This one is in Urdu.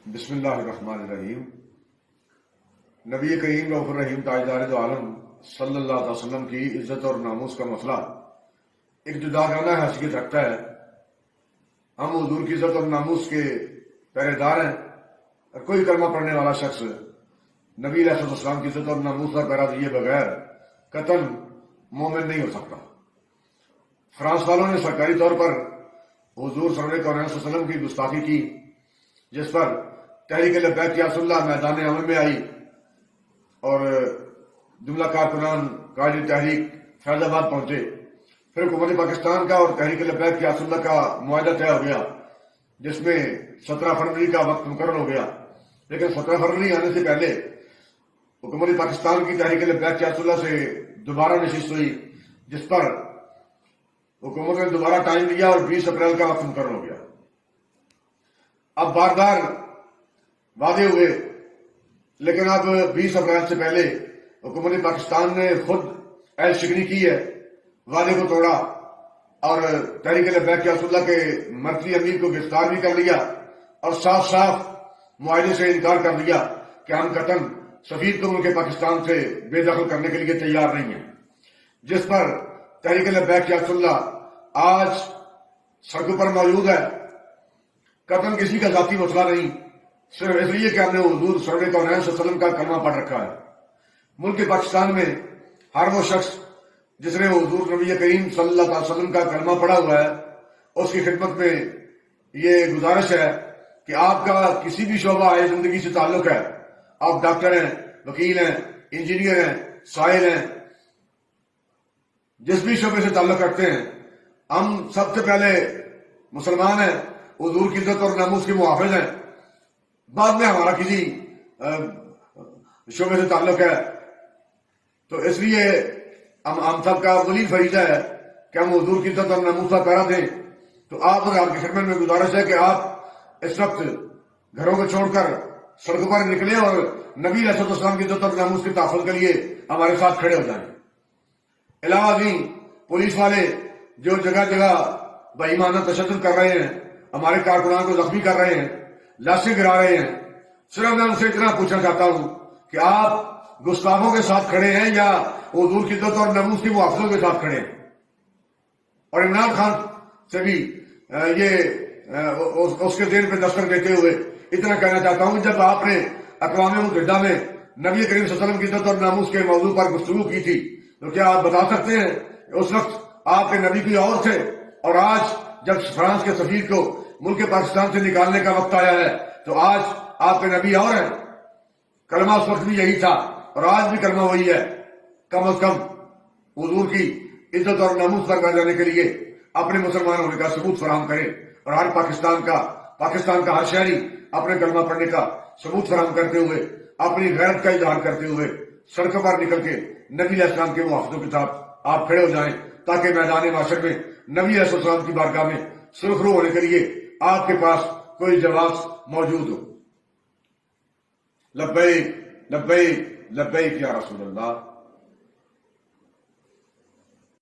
بسم اللہ الرحمن الرحیم۔ نبی کریم رؤوف الرحیم تاجدار دو عالم صلی اللہ علیہ وسلم کی عزت اور ناموس کا مسئلہ ایک جداگانہ حیثیت رکھتا ہے۔ ہم حضور کی عزت اور ناموس کے پہرے دار ہیں اور کوئی کلمہ پڑھنے والا شخص نبی علیہ السلام کی عزت اور ناموس کا پہرا دیے بغیر قطعاً مومن نہیں ہو سکتا۔ فرانس والوں نے سرکاری طور پر حضور صلی اللہ علیہ وسلم کی گستاخی کی، جس پر تحریک لبیک یا رسول اللہ میدان عمل میں آئی اور جملہ کارکنان قائد تحریک فیض آباد پہنچے۔ پھر حکومت پاکستان کا اور تحریک لبیک یا رسول اللہ کا معاہدہ طے ہو گیا، جس میں 17 فروری کا وقت مقرر ہو گیا۔ لیکن 17 فروری آنے سے پہلے حکومت پاکستان کی تحریک لبیک یا رسول اللہ سے دوبارہ نشست ہوئی، جس پر حکومت نے دوبارہ ٹائم لیا اور 20 اپریل کا وقت مقرر ہو گیا۔ اب بار بار وعدے ہوئے، لیکن اب 20 اپریل سے پہلے حکومت پاکستان نے خود اہل شکنی کی ہے، وعدے کو توڑا اور تحریک لبیک یا رسول اللہ کے مرکزی امیر کو گرفتار بھی کر لیا اور صاف صاف معاہدے سے انکار کر دیا کہ ہم قطعاً سفیر کو ملک پاکستان سے بے دخل کرنے کے لیے تیار نہیں ہیں، جس پر تحریک لبیک یا رسول اللہ آج سڑکوں پر موجود ہے۔ قطعاً کسی کا ذاتی مسئلہ نہیں، صرف اس لیے کہ ہم نے حضور صلی اللہ علیہ وسلم کا کلمہ پڑھ رکھا ہے۔ ملک پاکستان میں ہر وہ شخص جس نے حضور نبی کریم صلی اللہ علیہ وسلم کا کلمہ پڑھا ہوا ہے، اس کی خدمت میں یہ گزارش ہے کہ آپ کا کسی بھی شعبہ زندگی سے تعلق ہے، آپ ڈاکٹر ہیں، وکیل ہیں، انجینئر ہیں، سائل ہیں، جس بھی شعبے سے تعلق رکھتے ہیں، ہم سب سے پہلے مسلمان ہیں، حضور کی عزت اور ناموس کے محافظ ہیں، بعد میں ہمارا کسی شعبے سے تعلق ہے۔ تو اس لیے ہم سب کا ولی فریضہ ہے کہ ہم حضور کی عزت اور ناموس کا پہرا دیں۔ تو آپ اور آپ کی خدمت میں گزارش ہے کہ آپ اس وقت گھروں کو چھوڑ کر سڑکوں پر نکلیں اور نبی علیہ السلام کی عزت اور ناموس کے تحفظ کے لیے ہمارے ساتھ کھڑے ہو جائیں۔ علاوہ ازیں پولیس والے جو جگہ جگہ بے ایمانہ تشدد کر رہے ہیں، ہمارے کارکنان کو زخمی کر رہے ہیں، لاشیں گرا رہے ہیں، صرف میں ان سے اتنا پوچھنا چاہتا ہوں کہ آپ گستاخوں کے ساتھ کھڑے ہیں یا حضور کی عزت اور ناموس کی محافظوں کے ساتھ کھڑے ہیں؟ اور عمران خان سے بھی یہ اس کے ذہن پہ دستک دیتے ہوئے اتنا کہنا چاہتا ہوں کہ جب آپ نے اقوام متحدہ میں نبی کریم صلی اللہ علیہ وسلم کی عزت اور ناموس کے موضوع پر گفتگو کی تھی، تو کیا آپ بتا سکتے ہیں کہ اس وقت آپ کے نبی کوئی اور تھے، اور آج جب فرانس کے سفیر کو ملک پاکستان سے نکالنے کا وقت آیا ہے تو آج آپ کے نبی اور ہیں؟ کلمہ اس وقت بھی یہی تھا اور آج بھی کلمہ وہی ہے۔ کم از کم حضور کی عزت اور ناموس پر بچ جانے کے لیے اپنے مسلمان ہونے کا ثبوت فراہم کریں، اور ہر پاکستان کا ہر شہری اپنے کلمہ پڑھنے کا ثبوت فراہم کرتے ہوئے اپنی غیرت کا اظہار کرتے ہوئے سڑکوں پر نکل کے نبی علیہ السلام کے محافظوں کے ساتھ آپ کھڑے ہو جائیں، تاکہ میدان معاشر میں نبی علیہ السلام کی بارگاہ میں سرخرو ہونے کے لیے آپ کے پاس کوئی جواز موجود ہو۔ لبیک لبیک لبیک یا رسول اللہ۔